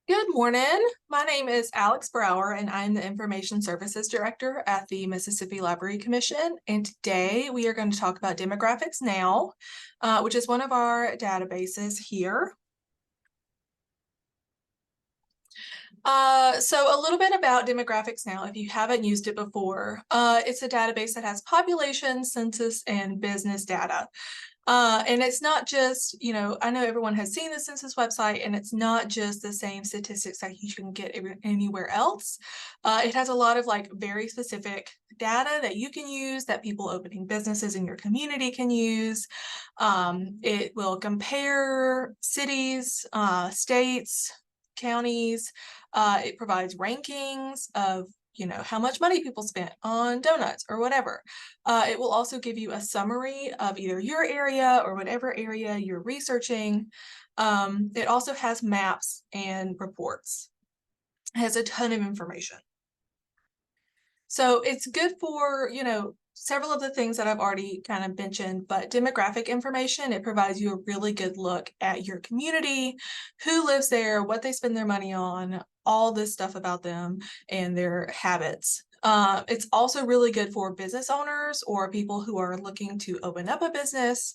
Good morning. My name is Alex Brower, and I'm the Information Services Director at the Mississippi Library Commission. And today we are going to talk about Demographics Now, which is one of our databases here. So a little bit about Demographics Now, if you haven't used it before. It's a database that has population, census, and business data. And it's not just, I know everyone has seen the census website, and it's not just the same statistics that you can get anywhere else. It has a lot of very specific data that you can use, that people opening businesses in your community can use. It will compare cities, states, counties. It provides rankings of how much money people spent on donuts or whatever. It will also give you a summary of either your area or whatever area you're researching. It also has maps and reports. It has a ton of information. So it's good for, several of the things that I've already kind of mentioned, but demographic information, it provides you a really good look at your community, who lives there, what they spend their money on, all this stuff about them and their habits. It's also really good for business owners or people who are looking to open up a business.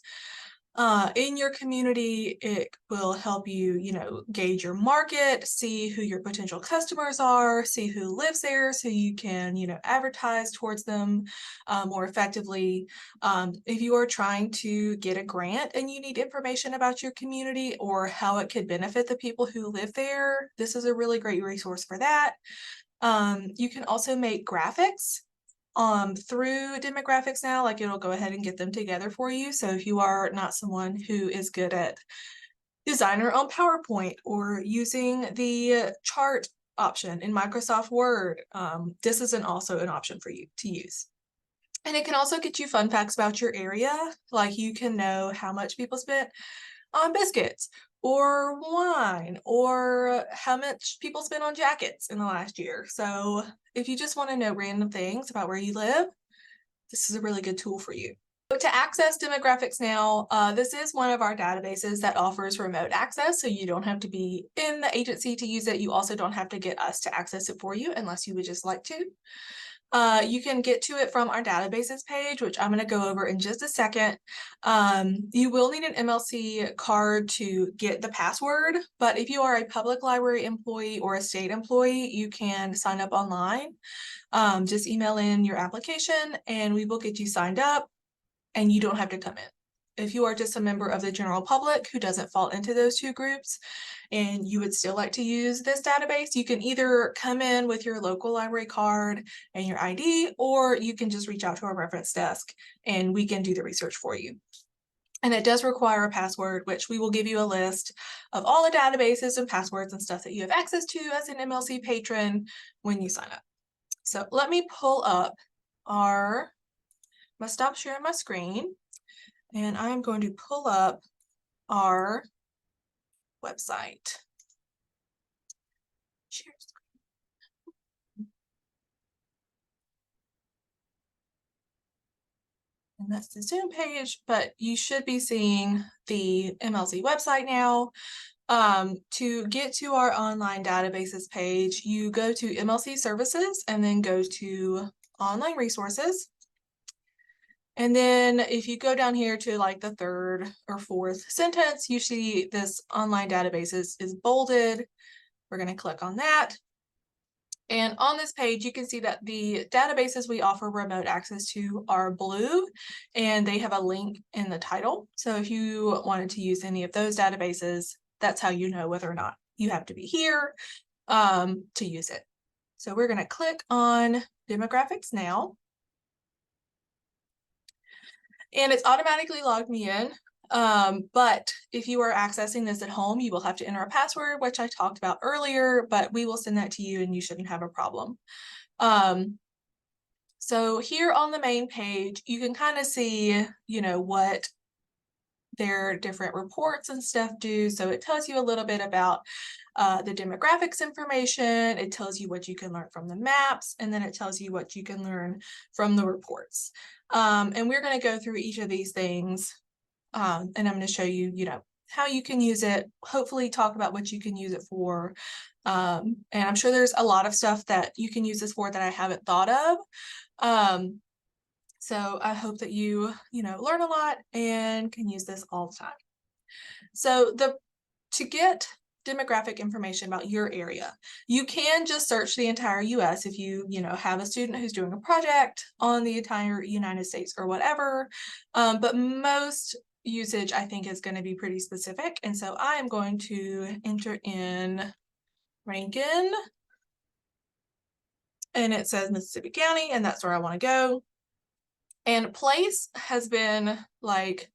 In your community. It will help you, gauge your market, see who your potential customers are, see who lives there so you can, advertise towards them more effectively. If you are trying to get a grant and you need information about your community or how it could benefit the people who live there, this is a really great resource for that. You can also make graphics through Demographics Now. It'll go ahead and get them together for you. So if you are not someone who is good at Designer on PowerPoint or using the chart option in Microsoft Word, this is also an option for you to use. And it can also get you fun facts about your area. You can know how much people spent on biscuits or wine, or how much people spent on jackets in the last year. So if you just want to know random things about where you live, this is a really good tool for you. So to access Demographics Now, this is one of our databases that offers remote access, so you don't have to be in the agency to use it. You also don't have to get us to access it for you unless you would just like to. You can get to it from our databases page, which I'm going to go over in just a second. You will need an MLC card to get the password, but if you are a public library employee or a state employee, you can sign up online. Just email in your application and we will get you signed up, and you don't have to come in. If you are just a member of the general public who doesn't fall into those two groups and you would still like to use this database, you can either come in with your local library card and your ID, or you can just reach out to our reference desk and we can do the research for you. And it does require a password, which we will give you a list of all the databases and passwords and stuff that you have access to as an MLC patron when you sign up. So let me pull up I'm gonna stop sharing my screen. And I'm going to pull up our website. Share screen. And that's the Zoom page, but you should be seeing the MLC website now. To get to our online databases page, you go to MLC Services and then go to Online Resources. And then if you go down here to the third or fourth sentence, you see this online databases is bolded. We're going to click on that. And on this page, you can see that the databases we offer remote access to are blue, and they have a link in the title. So if you wanted to use any of those databases, that's how you know whether or not you have to be here to use it. So we're going to click on Demographics Now. And it's automatically logged me in. But if you are accessing this at home, you will have to enter a password, which I talked about earlier, but we will send that to you and you shouldn't have a problem. So here on the main page, you can kind of see, what their different reports and stuff do. So it tells you a little bit about the demographics information. It tells you what you can learn from the maps, and then it tells you what you can learn from the reports. And we're going to go through each of these things, and I'm going to show you, how you can use it, hopefully talk about what you can use it for. And I'm sure there's a lot of stuff that you can use this for that I haven't thought of. So I hope that you learn a lot and can use this all the time. So to get demographic information about your area, you can just search the entire US if you have a student who's doing a project on the entire United States or whatever. But most usage, I think, is going to be pretty specific. And so I am going to enter in Rankin, and it says Mississippi County, and that's where I want to go. And place has been like,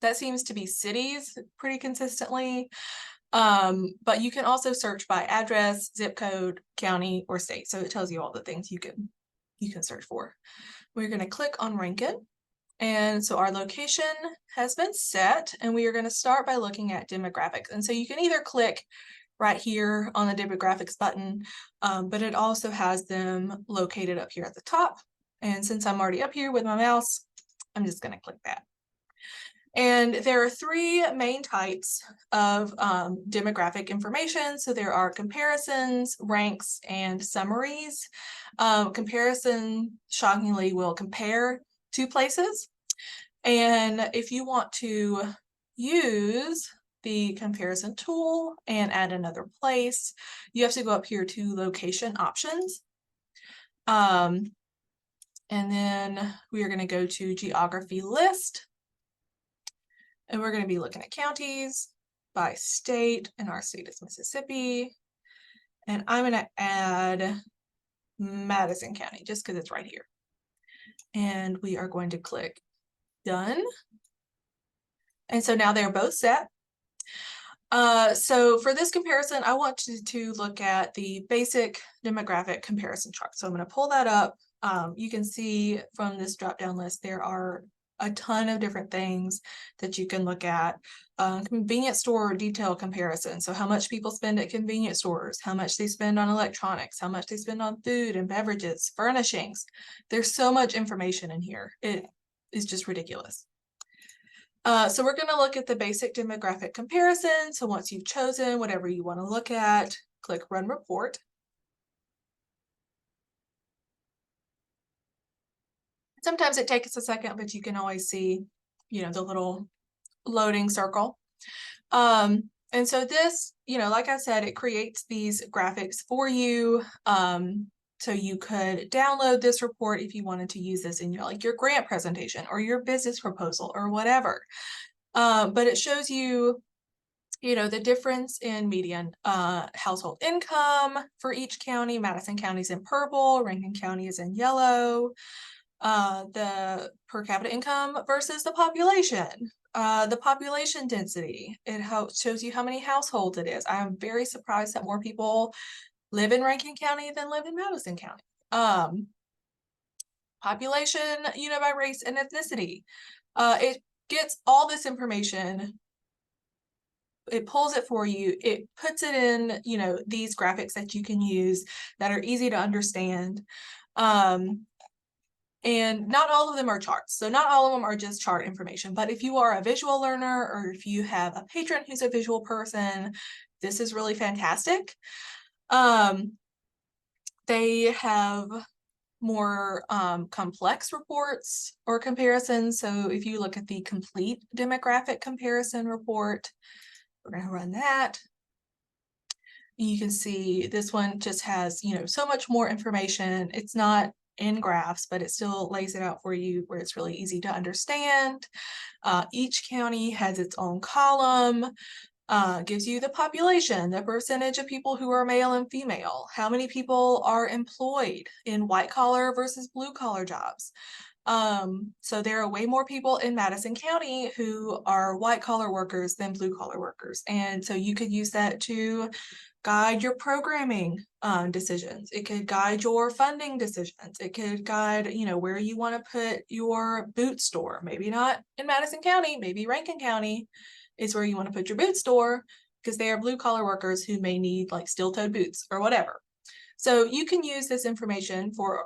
that seems to be cities pretty consistently. But you can also search by address, zip code, county, or state. So it tells you all the things you can search for. We're going to click on Rankin. And so our location has been set, and we are going to start by looking at demographics. And so you can either click right here on the demographics button, but it also has them located up here at the top. And since I'm already up here with my mouse, I'm just going to click that. And there are three main types of demographic information. So there are comparisons, ranks, and summaries. Comparison, shockingly, will compare two places. And if you want to use the comparison tool and add another place, you have to go up here to location options. And then we are going to go to geography list. And we're going to be looking at counties by state, and our state is Mississippi. And I'm going to add Madison County just because it's right here. And we are going to click done. And so now they're both set. So for this comparison, I want to look at the basic demographic comparison chart. So I'm going to pull that up. You can see from this drop-down list, there are a ton of different things that you can look at. Convenience store detail comparison. So how much people spend at convenience stores, how much they spend on electronics, how much they spend on food and beverages, furnishings. There's so much information in here. It is just ridiculous. So we're going to look at the basic demographic comparison. So once you've chosen whatever you want to look at, click Run Report. Sometimes it takes a second, but you can always see, the little loading circle. And so this, like I said, it creates these graphics for you. So you could download this report if you wanted to use this in your grant presentation or your business proposal or whatever. But it shows you, the difference in median household income for each county. Madison County is in purple, Rankin County is in yellow. The per capita income versus the population. The population density, it shows you how many households it is. I am very surprised that more people live in Rankin County than live in Madison County. Population, by race and ethnicity. It gets all this information. It pulls it for you. It puts it in, these graphics that you can use that are easy to understand. And not all of them are charts. So not all of them are just chart information. But if you are a visual learner, or if you have a patron who's a visual person, this is really fantastic. They have more complex reports or comparisons. So if you look at the complete demographic comparison report, we're going to run that. You can see this one just has, so much more information. It's not in graphs, but it still lays it out for you where it's really easy to understand. Each county has its own column, gives you the population, the percentage of people who are male and female, how many people are employed in white collar versus blue collar jobs. So there are way more people in Madison County who are white collar workers than blue collar workers. And so you could use that to guide your programming decisions. It could guide your funding decisions. It could guide, where you want to put your boot store. Maybe not in Madison County, maybe Rankin County is where you want to put your boot store, because they are blue collar workers who may need like steel-toed boots or whatever. So you can use this information for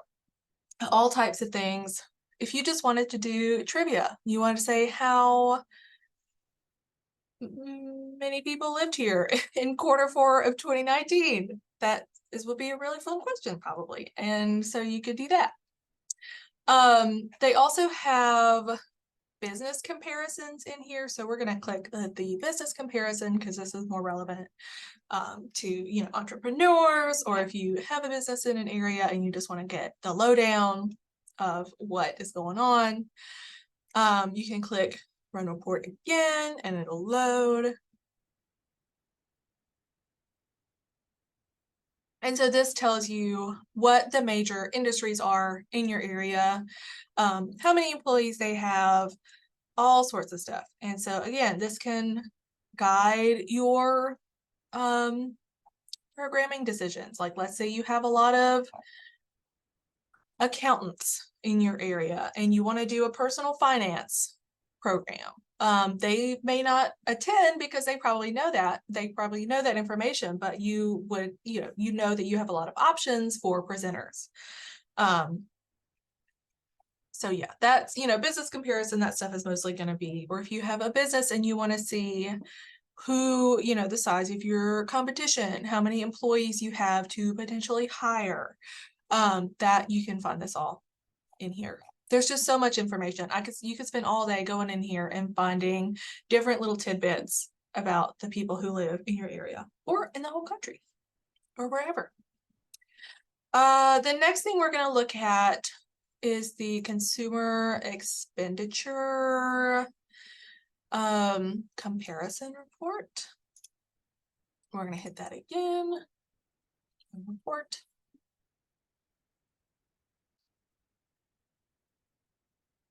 all types of things. If you just wanted to do trivia, you want to say how many people lived here in Q4 of 2019? That would be a really fun question, probably. And so you could do that. They also have business comparisons in here. So we're going to click the business comparison because this is more relevant to entrepreneurs, or if you have a business in an area and you just want to get the lowdown of what is going on. You can click run report again and it'll load. And so this tells you what the major industries are in your area, how many employees they have, all sorts of stuff. And so again, this can guide your programming decisions. Like, let's say you have a lot of accountants in your area and you want to do a personal finance program. They may not attend because they probably know that. They probably know that information, but you would, you know that you have a lot of options for presenters. So yeah, that's, business comparison, that stuff is mostly going to be, or if you have a business and you want to see who, the size of your competition, how many employees you have to potentially hire, that you can find this all in here. There's just so much information. You could spend all day going in here and finding different little tidbits about the people who live in your area or in the whole country or wherever. The next thing we're going to look at is the consumer expenditure comparison report. We're going to hit that again. Report.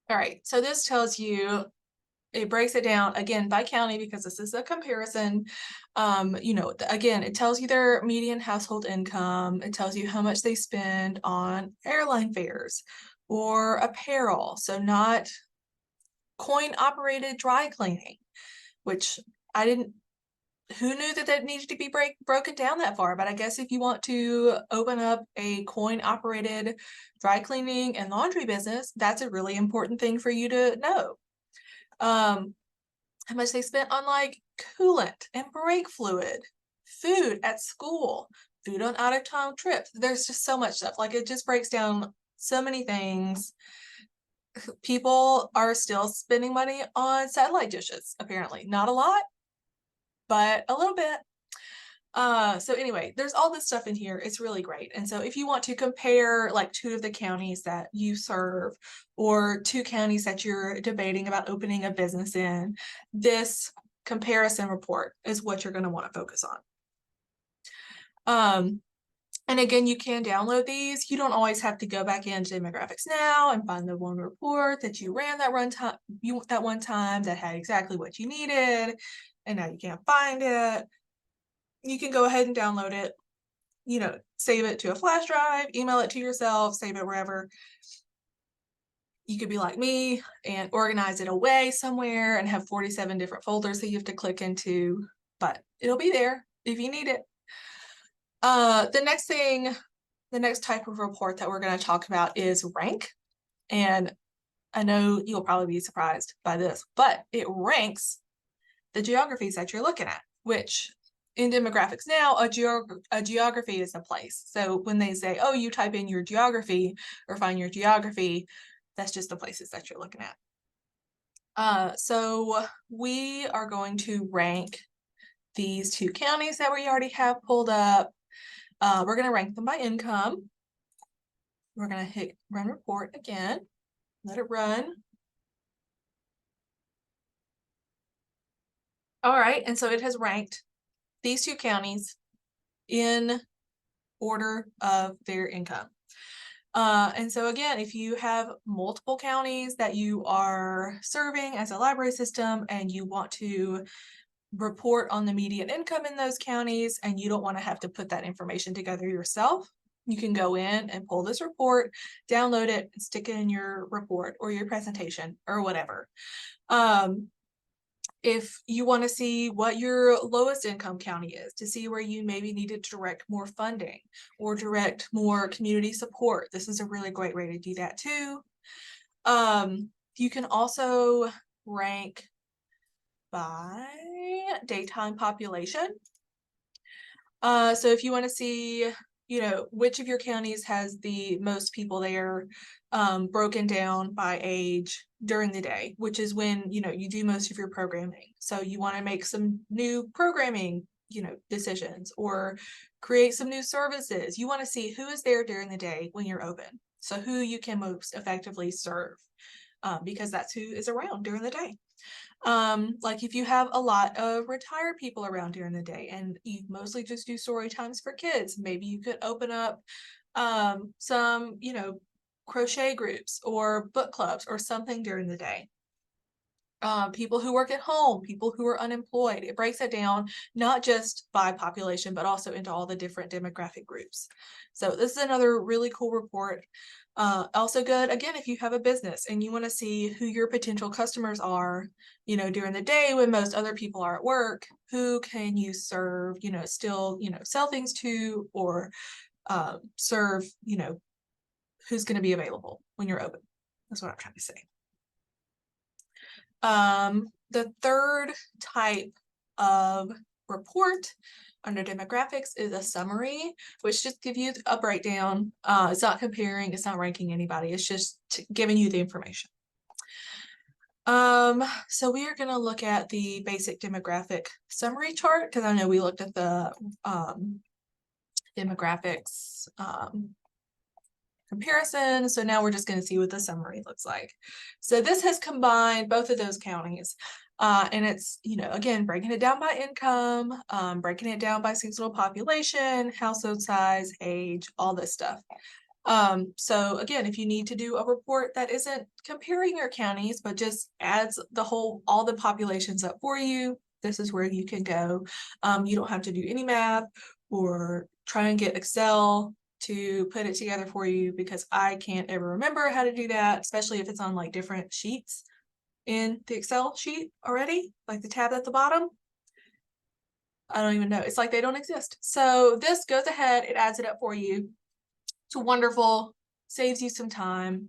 All right, so this tells you, it breaks it down again by county because this is a comparison. Again, it tells you their median household income. It tells you how much they spend on airline fares or apparel. So not coin operated dry cleaning, which who knew that needed to be broken down that far? But I guess if you want to open up a coin operated dry cleaning and laundry business, that's a really important thing for you to know. How much they spent on like coolant and brake fluid, food at school, food on out of town trips. There's just so much stuff. Like, it just breaks down so many things. People are still spending money on satellite dishes, apparently. Not a lot, but a little bit. So anyway, there's all this stuff in here. It's really great. And so if you want to compare like 2 of the counties that you serve or 2 counties that you're debating about opening a business in, this comparison report is what you're going to want to focus on. And again, you can download these. You don't always have to go back into Demographics Now and find the one report that you ran that one time that had exactly what you needed, and now you can't find it. You can go ahead and download it, save it to a flash drive, email it to yourself, save it wherever. You could be like me and organize it away somewhere and have 47 different folders that you have to click into, but it'll be there if you need it. The next type of report that we're going to talk about is rank. And I know you'll probably be surprised by this, but it ranks the geographies that you're looking at, which in Demographics Now, a geography is a place. So when they say, oh, you type in your geography or find your geography, that's just the places that you're looking at. So we are going to rank these 2 counties that we already have pulled up. We're going to rank them by income. We're going to hit run report again, let it run. All right, and so it has ranked these 2 counties in order of their income. And so again, if you have multiple counties that you are serving as a library system and you want to report on the median income in those counties and you don't want to have to put that information together yourself, you can go in and pull this report, download it, and stick it in your report or your presentation or whatever. If you want to see what your lowest income county is, to see where you maybe need to direct more funding or direct more community support, this is a really great way to do that too. You can also rank by daytime population. So if you want to see, which of your counties has the most people there, broken down by age during the day, which is when, you do most of your programming. So you want to make some new programming, decisions, or create some new services. You want to see who is there during the day when you're open. So who you can most effectively serve, because that's who is around during the day. Like if you have a lot of retired people around during the day and you mostly just do story times for kids, maybe you could open up some, crochet groups or book clubs or something during the day. People who work at home, people who are unemployed. It breaks it down not just by population, but also into all the different demographic groups. So this is another really cool report. Also good, again, if you have a business and you want to see who your potential customers are, during the day when most other people are at work, who can you serve, still, sell things to, or serve, who's going to be available when you're open. That's what I'm trying to say. The third type of report under demographics is a summary, which just gives you a breakdown. It's not comparing, it's not ranking anybody, it's just giving you the information. So we are going to look at the basic demographic summary chart, because I know we looked at the demographics comparison. So now we're just going to see what the summary looks like. So this has combined both of those counties. And it's, again, breaking it down by income, breaking it down by seasonal population, household size, age, all this stuff. So again, if you need to do a report that isn't comparing your counties, but just adds all the populations up for you, this is where you can go. You don't have to do any math or try and get Excel to put it together for you, because I can't ever remember how to do that, especially if it's on like different sheets in the Excel sheet already, like the tab at the bottom. I don't even know. It's like they don't exist. So this goes ahead, it adds it up for you. It's wonderful, saves you some time.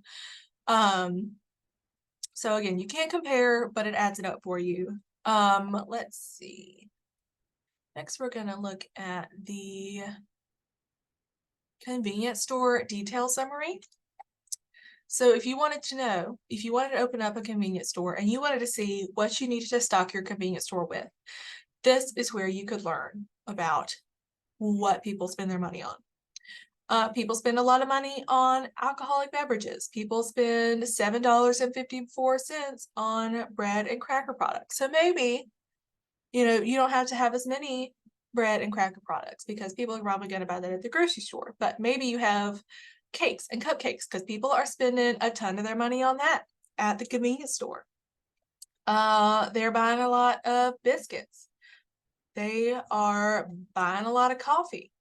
So again, you can't compare, but it adds it up for you. Let's see. Next, we're going to look at the convenience store detail summary. So if you wanted to open up a convenience store and you wanted to see what you needed to stock your convenience store with, this is where you could learn about what people spend their money on. People spend a lot of money on alcoholic beverages. People spend $7.54 on bread and cracker products. So maybe, you don't have to have as many bread and cracker products, because people are probably going to buy that at the grocery store. But maybe you have cakes and cupcakes, because people are spending a ton of their money on that at the convenience store. They're buying a lot of biscuits. They are buying a lot of coffee.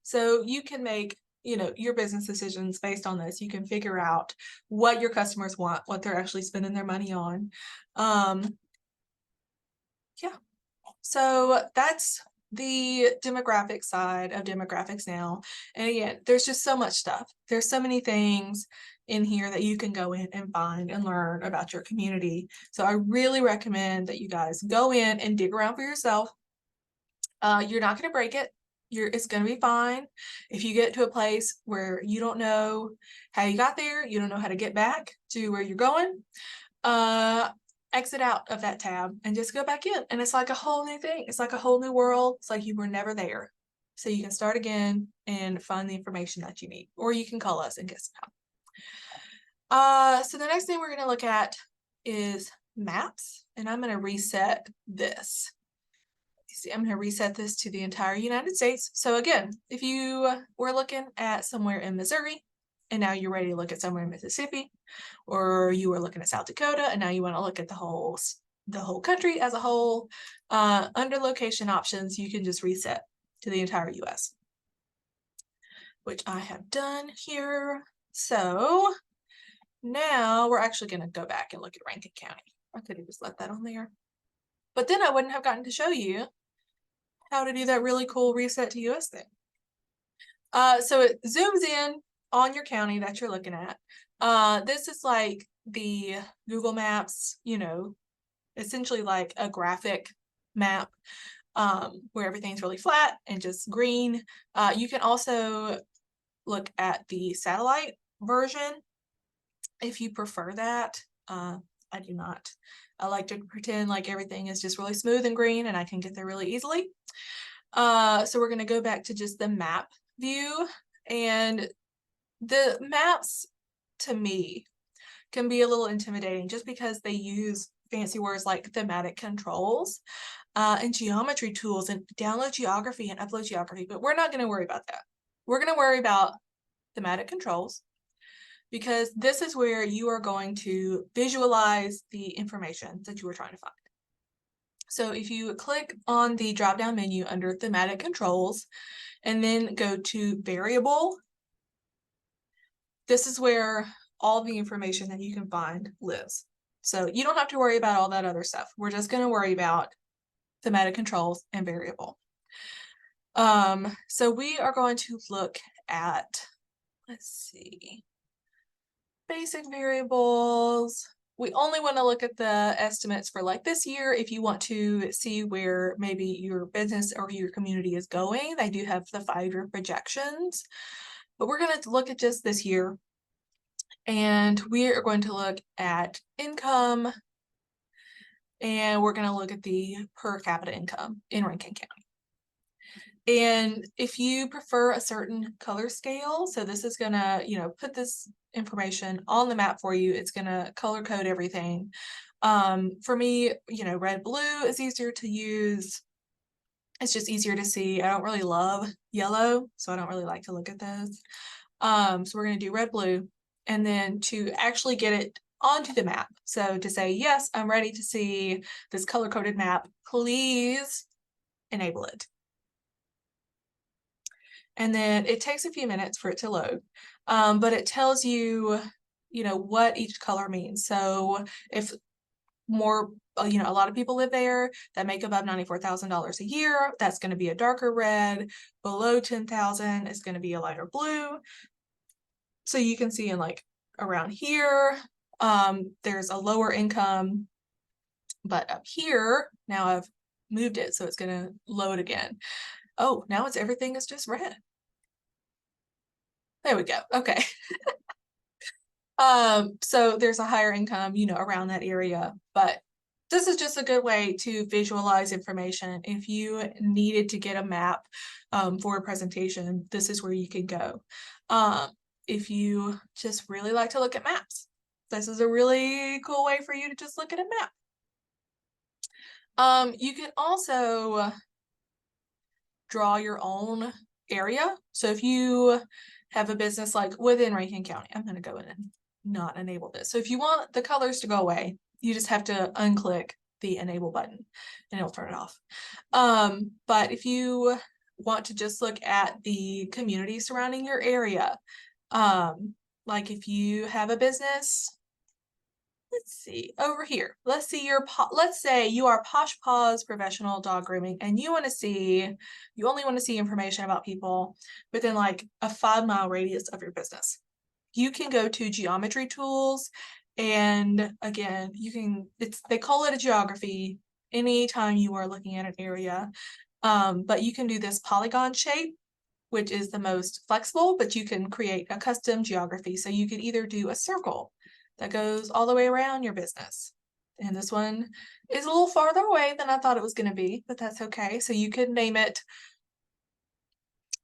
So you can make, your business decisions based on this. You can figure out what your customers want, what they're actually spending their money on. Yeah. So that's the demographic side of demographics now. And again, there's just so much stuff. There's so many things in here that you can go in and find and learn about your community. So I really recommend that you guys go in and dig around for yourself. You're not going to break it. It's going to be fine. If you get to a place where you don't know how you got there, you don't know how to get back to where you're going, exit out of that tab and just go back in. And it's like a whole new thing. It's like a whole new world. It's like you were never there. So you can start again and find the information that you need, or you can call us and get some help. So the next thing we're going to look at is maps, and I'm going to reset this. See, I'm going to reset this to the entire United States. So again, if you were looking at somewhere in Missouri and now you're ready to look at somewhere in Mississippi, or you were looking at South Dakota and now you want to look at the whole country as a whole, under location options, you can just reset to the entire US, which I have done here. So now we're actually going to go back and look at Rankin County. I could have just left that on there, but then I wouldn't have gotten to show you how to do that really cool reset to US thing. So it zooms in on your county that you're looking at. This is like the Google Maps, it's essentially like a graphic map where everything's really flat and just green. You can also look at the satellite version if you prefer that. I do not. I like to pretend like everything is just really smooth and green and I can get there really easily. So we're going to go back to just the map view, and the maps to me can be a little intimidating just because they use fancy words like thematic controls and geometry tools and download geography and upload geography, but we're not going to worry about that. We're going to worry about thematic controls, because this is where you are going to visualize the information that you are trying to find. So if you click on the drop-down menu under thematic controls and then go to variable, this is where all the information that you can find lives. So you don't have to worry about all that other stuff. We're just going to worry about thematic controls and variable. So we are going to look at, let's see, basic variables. We only want to look at the estimates for like this year. If you want to see where maybe your business or your community is going, they do have the 5-year projections, but we're going to look at just this year. And we are going to look at income, and we're going to look at the per capita income in Rankin County. And if you prefer a certain color scale, so this is going to, put this information on the map for you. It's going to color code everything. For me, red, blue is easier to use. It's just easier to see. I don't really love yellow, so I don't really like to look at those. So we're going to do red, blue, and then to actually get it onto the map. So to say, yes, I'm ready to see this color-coded map, please enable it. And then it takes a few minutes for it to load, but it tells you, what each color means. So if more, a lot of people live there that make above $94,000 a year, that's going to be a darker red. Below 10,000 is going to be a lighter blue. So you can see in like around here, there's a lower income, but up here, now I've moved it, so it's going to load again. Oh, now everything is just red. There we go. Okay. So there's a higher income, around that area, but this is just a good way to visualize information. If you needed to get a map for a presentation, this is where you can go. If you just really like to look at maps, this is a really cool way for you to just look at a map. You can also draw your own area. So if you have a business like within Rankin County, I'm going to go in and not enable this. So if you want the colors to go away, you just have to unclick the enable button and it'll turn it off. But if you want to just look at the community surrounding your area, like if you have a business, let's see over here, let's say you are Posh Paws Professional Dog Grooming and you only want to see information about people within like a 5-mile radius of your business. You can go to geometry tools, and again, they call it a geography anytime you are looking at an area, but you can do this polygon shape, which is the most flexible, but you can create a custom geography. So you could either do a circle that goes all the way around your business. And this one is a little farther away than I thought it was going to be, but that's okay. So you could name it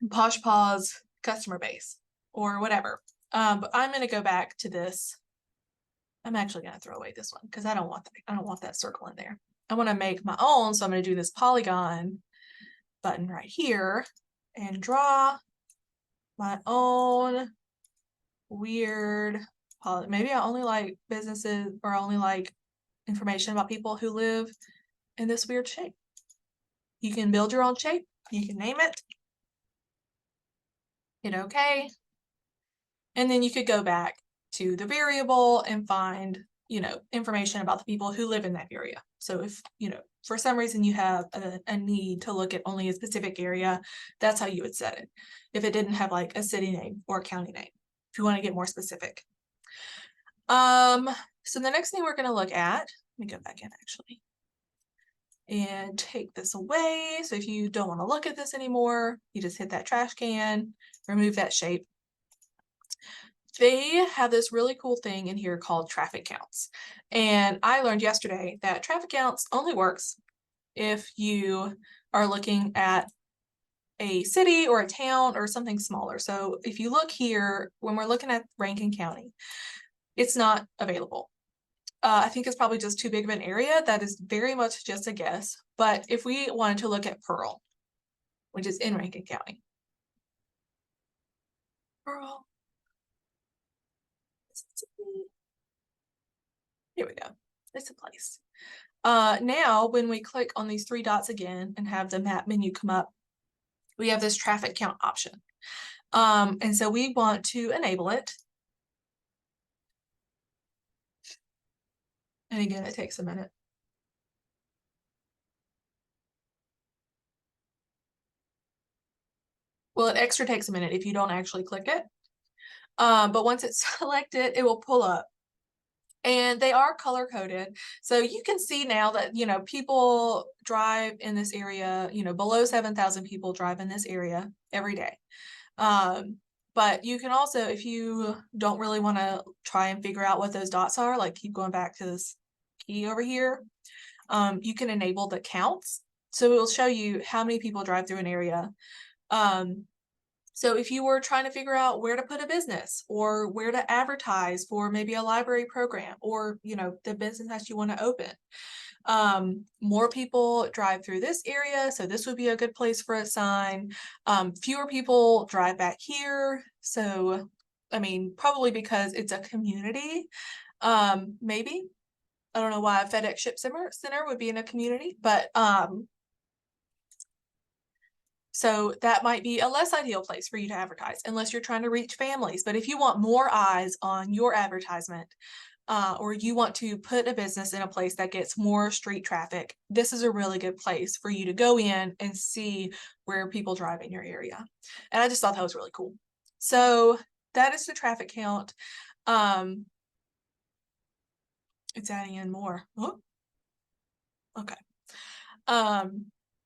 Posh Paws Customer Base or whatever. But I'm going to go back to this. I'm actually going to throw away this one because I don't want that circle in there. I want to make my own. So I'm going to do this polygon button right here and draw my own weird, maybe I only like businesses or only like information about people who live in this weird shape. You can build your own shape. You can name it. Hit OK. And then you could go back to the variable and find, information about the people who live in that area. So if, for some reason you have a need to look at only a specific area, that's how you would set it. If it didn't have like a city name or a county name, if you want to get more specific. So the next thing we're going to look at, let me go back in actually. and take this away. So if you don't want to look at this anymore, you just hit that trash can, remove that shape. They have this really cool thing in here called traffic counts. And I learned yesterday that traffic counts only works if you are looking at a city or a town or something smaller. So if you look here, when we're looking at Rankin County, it's not available. I think it's probably just too big of an area. That is very much just a guess. But if we wanted to look at Pearl, which is in Rankin County. Pearl. Here we go. It's a place. Now, when we click on these three dots again and have the map menu come up, we have this traffic count option. And so we want to enable it. And again, it takes a minute. Well, it extra takes a minute if you don't actually click it. But once it's selected, it will pull up. And they are color coded. So you can see now that, people drive in this area, below 7,000 people drive in this area every day. But you can also, if you don't really want to try and figure out what those dots are, like keep going back to this key over here, you can enable the counts. So it will show you how many people drive through an area. So if you were trying to figure out where to put a business or where to advertise for maybe a library program or, the business that you want to open, more people drive through this area. So this would be a good place for a sign. Fewer people drive back here. So, probably because it's a community, maybe. I don't know why a FedEx Ship Center would be in a community, but, so that might be a less ideal place for you to advertise unless you're trying to reach families. But if you want more eyes on your advertisement, or you want to put a business in a place that gets more street traffic, this is a really good place for you to go in and see where people drive in your area. And I just thought that was really cool. So that is the traffic count. It's adding in more. Oh, okay.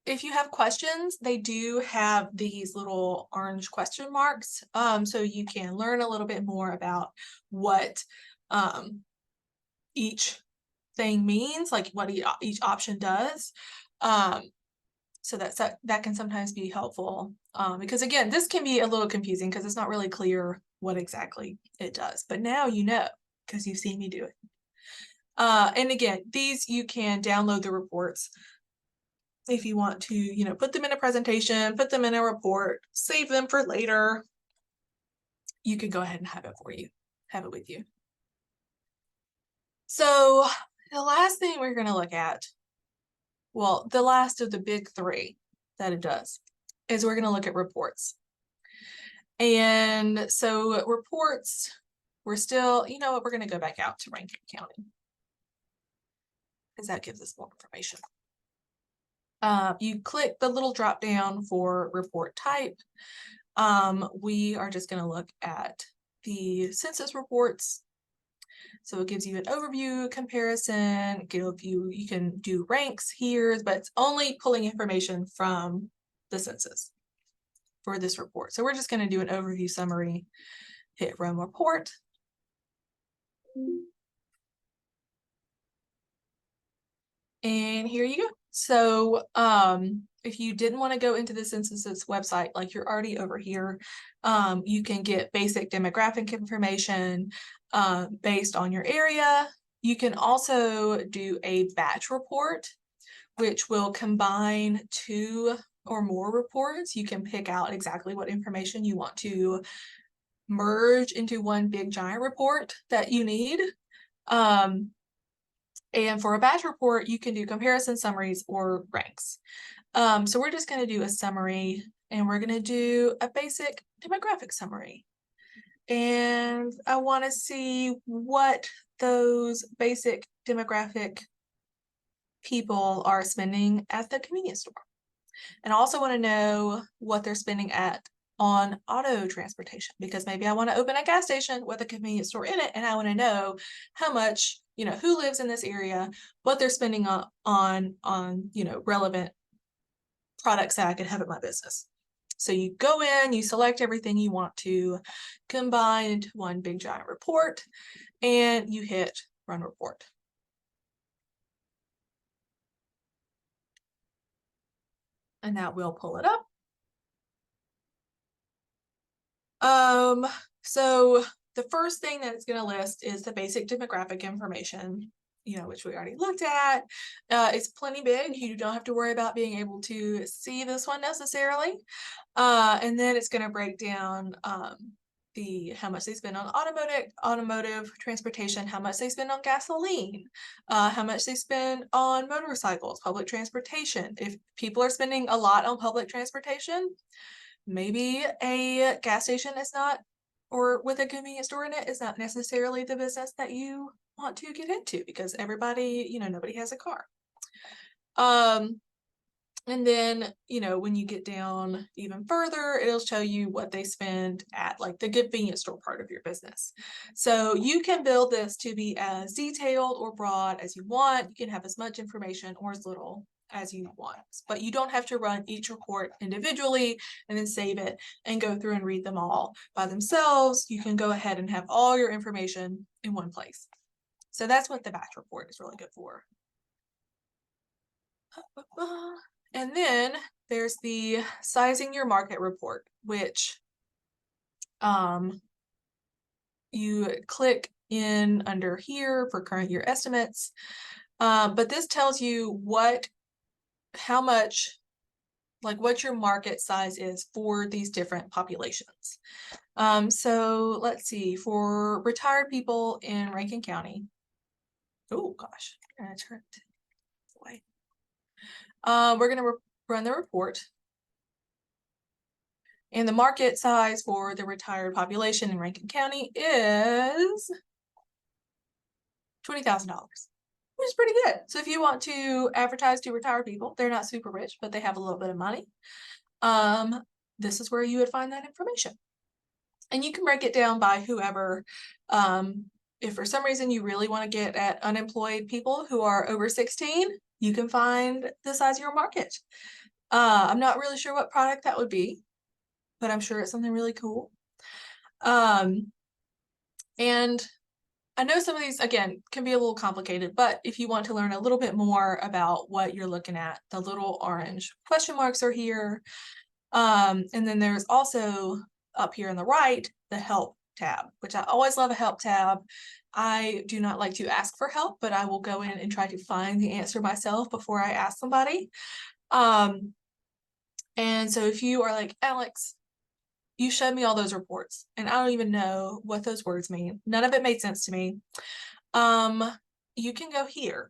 If you have questions, they do have these little orange question marks. So you can learn a little bit more about what each thing means, like what each option does. So that can sometimes be helpful, because again, this can be a little confusing because it's not really clear what exactly it does. But now you know because you've seen me do it. And again, these you can download the reports if you want to, put them in a presentation, put them in a report, save them for later. You can go ahead and have it with you. So the last thing we're going to look at, well, the last of the big three that it does, is we're going to look at reports. And so reports, we're still, we're going to go back out to Rankin County because that gives us more information. You click the little drop down for report type. We are just going to look at the census reports. So it gives you an overview comparison. You can do ranks here, but it's only pulling information from the census for this report. So we're just going to do an overview summary, hit run report. And here you go. So if you didn't want to go into the census's website, like you're already over here, you can get basic demographic information based on your area. You can also do a batch report, which will combine 2 or more reports. You can pick out exactly what information you want to merge into one big giant report that you need. And for a batch report, you can do comparison summaries or ranks. So we're just going to do a summary, and we're going to do a basic demographic summary. And I want to see what those basic demographic people are spending at the convenience store. And I also want to know what they're spending on auto transportation, because maybe I want to open a gas station with a convenience store in it, and I want to know how much, who lives in this area, what they're spending on relevant products that I could have at my business. So you go in, you select everything you want to combine into one big giant report, and you hit run report. And that will pull it up. So the first thing that it's going to list is the basic demographic information, which we already looked at. It's plenty big. You don't have to worry about being able to see this one necessarily. And then it's going to break down how much they spend on automotive transportation, how much they spend on gasoline, how much they spend on motorcycles, public transportation. If people are spending a lot on public transportation, maybe a gas station is not, or with a convenience store in it, is not necessarily the business that you want to get into, because everybody, nobody has a car. And then, when you get down even further, it'll show you what they spend at like the convenience store part of your business. So you can build this to be as detailed or broad as you want. You can have as much information or as little as you want, but you don't have to run each report individually and then save it and go through and read them all by themselves. You can go ahead and have all your information in one place. So that's what the batch report is really good for. And then there's the sizing your market report, which you click in under here for current year estimates. But this tells you how much, like what your market size is for these different populations. So let's see, for retired people in Rankin County. Oh gosh, I'm gonna turn it away. We're going to run the report. And the market size for the retired population in Rankin County is $20,000, which is pretty good. So if you want to advertise to retired people, they're not super rich, but they have a little bit of money, this is where you would find that information. And you can break it down by whoever. If for some reason you really want to get at unemployed people who are over 16, you can find the size of your market. I'm not really sure what product that would be, but I'm sure it's something really cool. And I know some of these, again, can be a little complicated, but if you want to learn a little bit more about what you're looking at, the little orange question marks are here. And then there's also up here on the right, the help tab, which I always love a help tab. I do not like to ask for help, but I will go in and try to find the answer myself before I ask somebody. And so if you are like, Alex, you showed me all those reports and I don't even know what those words mean, none of it made sense to me, you can go here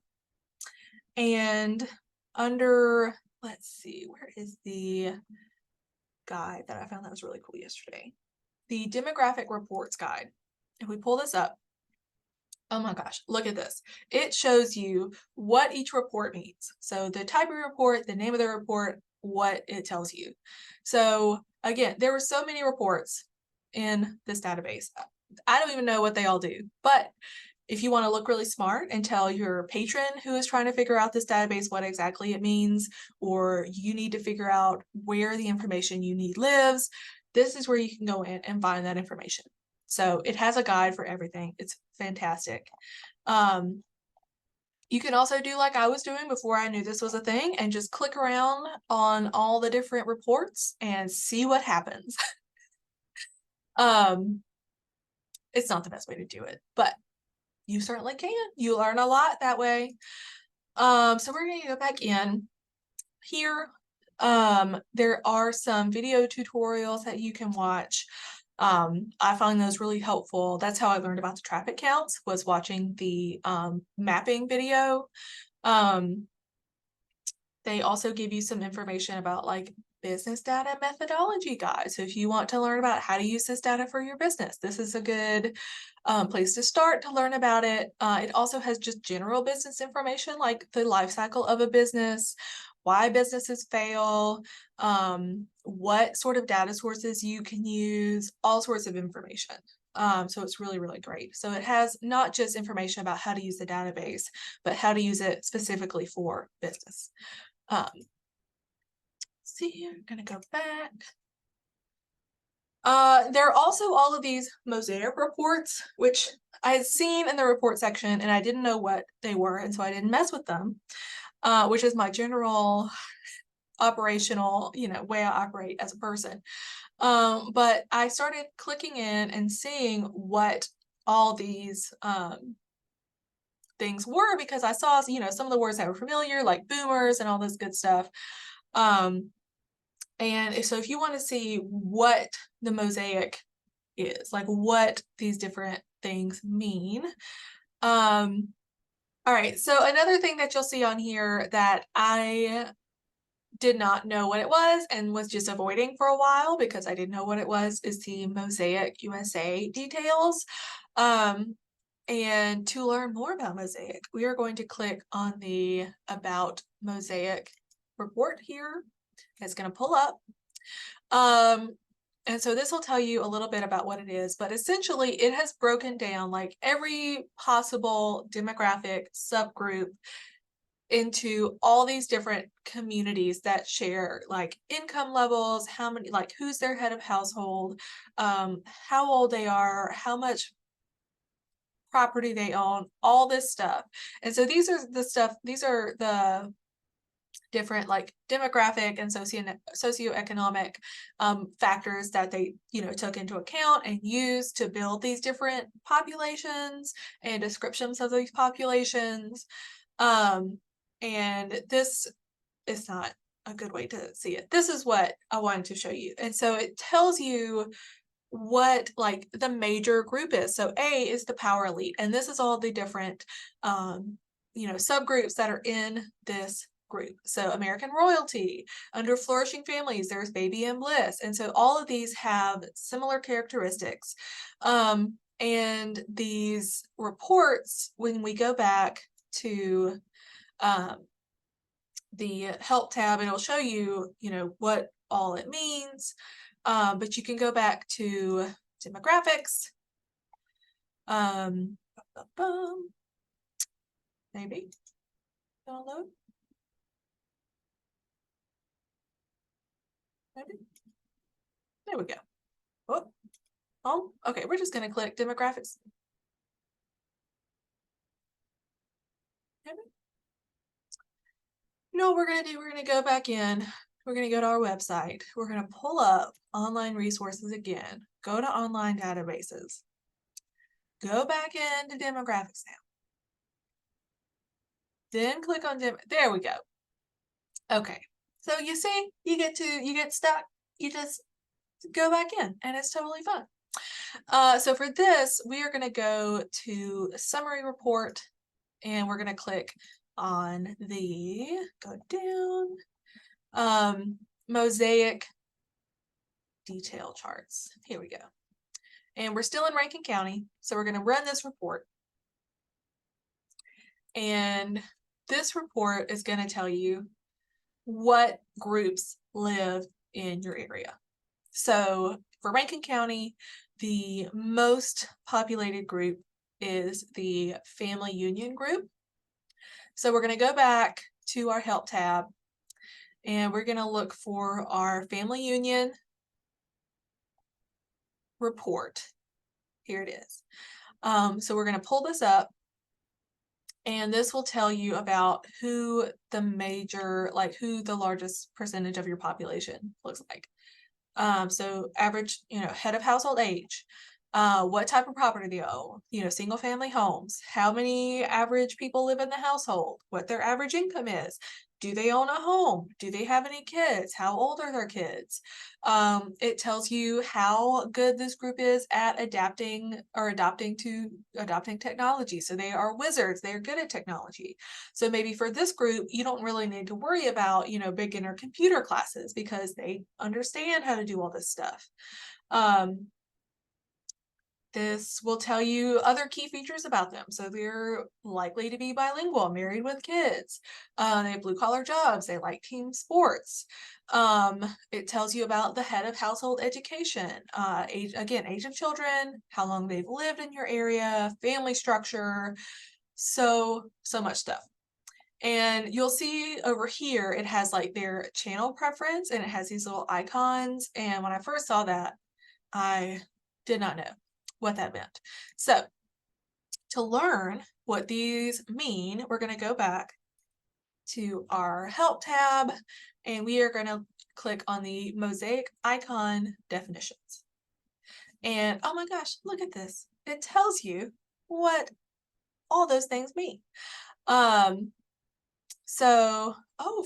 and under, let's see, where is the guide that I found that was really cool yesterday? The demographic reports guide. If we pull this up, oh my gosh, look at this. It shows you what each report means. So the type of report, the name of the report, what it tells you. So again, there were so many reports in this database. I don't even know what they all do, but if you want to look really smart and tell your patron who is trying to figure out this database what exactly it means, or you need to figure out where the information you need lives, this is where you can go in and find that information. So it has a guide for everything. It's fantastic. You can also do like I was doing before I knew this was a thing and just click around on all the different reports and see what happens. It's not the best way to do it, but you certainly can. You learn a lot that way. So we're going to go back in here. There are some video tutorials that you can watch. I find those really helpful. That's how I learned about the traffic counts, was watching the mapping video. They also give you some information about like business data methodology guides. So if you want to learn about how to use this data for your business, this is a good place to start to learn about it. It also has just general business information like the life cycle of a business, why businesses fail, what sort of data sources you can use, all sorts of information. So it's really, really great. So it has not just information about how to use the database, but how to use it specifically for business. See, I'm gonna go back. There are also all of these mosaic reports, which I had seen in the report section and I didn't know what they were, and so I didn't mess with them, which is my general operational, way I operate as a person. But I started clicking in and seeing what all these things were, because I saw, some of the words that were familiar, like boomers and all this good stuff. And so if you want to see what the mosaic is, like what these different things mean. All right, so another thing that you'll see on here that I did not know what it was and was just avoiding for a while because I didn't know what it was is the Mosaic USA details. And to learn more about Mosaic, we are going to click on the About Mosaic report here. It's going to pull up. And so this will tell you a little bit about what it is, but essentially it has broken down like every possible demographic subgroup into all these different communities that share like income levels, how many, like who's their head of household, how old they are, how much property they own, all this stuff. And so these are the different like demographic and socioeconomic factors that they took into account and used to build these different populations and descriptions of these populations. And this is not a good way to see it. This is what I wanted to show you. And so it tells you what like the major group is. So A is the power elite, and this is all the different subgroups that are in this group. So American royalty, under flourishing families, there's baby and bliss. And so all of these have similar characteristics. And these reports, when we go back to the help tab, it'll show you, what all it means. But you can go back to demographics. Maybe download. Maybe. There we go. Oh, okay. We're just going to click demographics. Maybe. You know what we're going to do? We're going to go back in. We're going to go to our website. We're going to pull up online resources again. Go to online databases. Go back into demographics now. Then click on there we go. Okay. So you see, you get stuck. You just go back in and it's totally fun. So for this, we are going to go to summary report and we're going to click on the, go down, mosaic detail charts. Here we go. And we're still in Rankin County. So we're going to run this report. And this report is going to tell you what groups live in your area. So for Rankin County, the most populated group is the family union group. So we're going to go back to our help tab and we're going to look for our family union report. Here it is. So we're going to pull this up and this will tell you about who the largest percentage of your population looks like. So average, head of household age, what type of property they own, single family homes, how many average people live in the household, what their average income is, do they own a home, do they have any kids, how old are their kids. It tells you how good this group is at adapting technology. So they are wizards, they're good at technology. So maybe for this group, you don't really need to worry about, beginner computer classes because they understand how to do all this stuff. This will tell you other key features about them. So they're likely to be bilingual, married with kids. They have blue collar jobs. They like team sports. It tells you about the head of household education, age of children, how long they've lived in your area, family structure, so much stuff. And you'll see over here, it has like their channel preference and it has these little icons. And when I first saw that, I did not know what that meant. So to learn what these mean, we're going to go back to our help tab and we are going to click on the mosaic icon definitions. And oh my gosh, look at this. It tells you what all those things mean. So,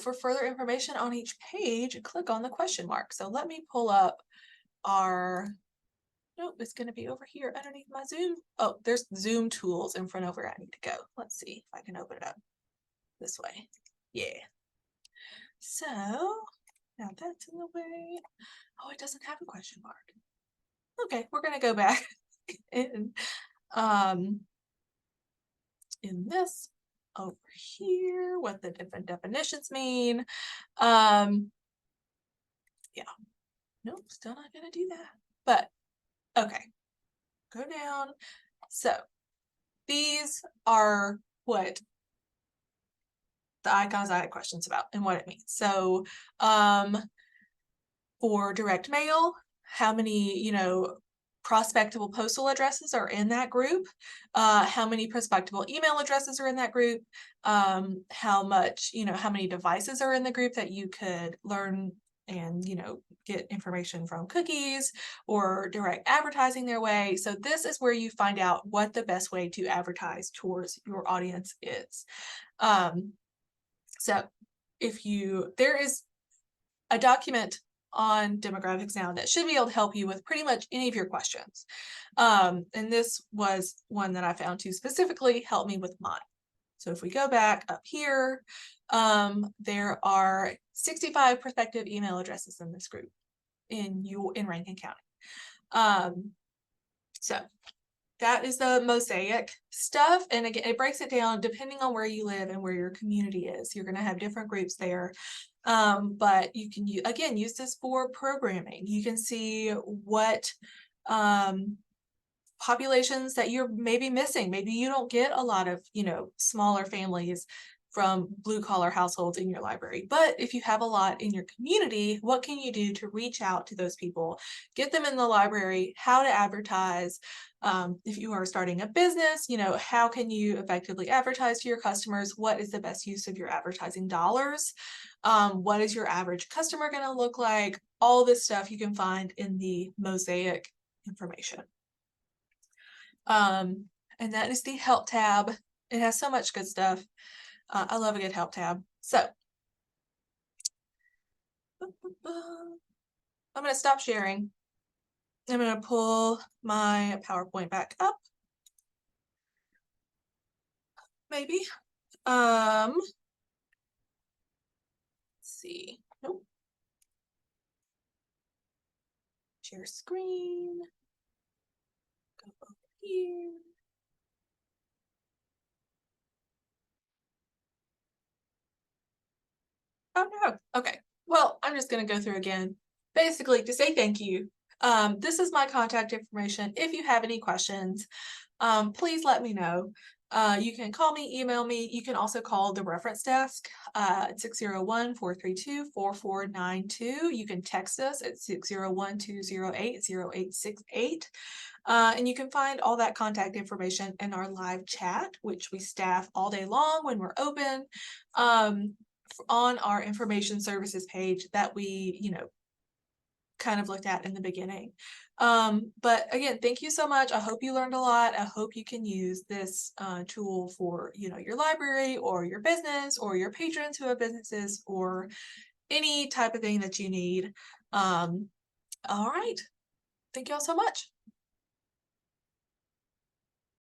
for further information on each page, click on the question mark. So let me pull up our, nope, it's going to be over here underneath my Zoom. Oh, there's Zoom tools in front of where I need to go. Let's see if I can open it up this way. Yeah. So now that's in the way. Oh, it doesn't have a question mark. Okay, we're going to go back in this over here, what the different definitions mean. Yeah, nope, still not gonna do that. But okay, go down. So these are what the icons I had questions about and what it means. So for direct mail, how many, prospectable postal addresses are in that group, how many prospectable email addresses are in that group, how much, how many devices are in the group that you could learn and, get information from cookies or direct advertising their way. So this is where you find out what the best way to advertise towards your audience is. So there is a document on demographics now that should be able to help you with pretty much any of your questions. And this was one that I found to specifically help me with mine. So if we go back up here, there are 65 prospective email addresses in this group in Rankin County. So that is the mosaic stuff. And again, it breaks it down depending on where you live and where your community is. You're going to have different groups there. But you can use this for programming. You can see what populations that you're maybe missing. Maybe you don't get a lot of, smaller families from blue collar households in your library. But if you have a lot in your community, what can you do to reach out to those people, get them in the library, how to advertise? If you are starting a business, how can you effectively advertise to your customers? What is the best use of your advertising dollars? What is your average customer going to look like? All this stuff you can find in the mosaic information. And that is the help tab. It has so much good stuff. I love a good help tab. So I'm going to stop sharing. I'm going to pull my PowerPoint back up. Maybe. Let's see. Nope. Share screen. Go over here. Oh no. Okay. Well, I'm just going to go through again. Basically, to say thank you. This is my contact information. If you have any questions, please let me know. You can call me, email me. You can also call the reference desk at 601-432-4492. You can text us at 601-208-0868. And you can find all that contact information in our live chat, which we staff all day long when we're open, on our information services page that we, kind of looked at in the beginning. But again, thank you so much. I hope you learned a lot. I hope you can use this tool for, your library or your business or your patrons who have businesses or any type of thing that you need. All right. Thank you all so much.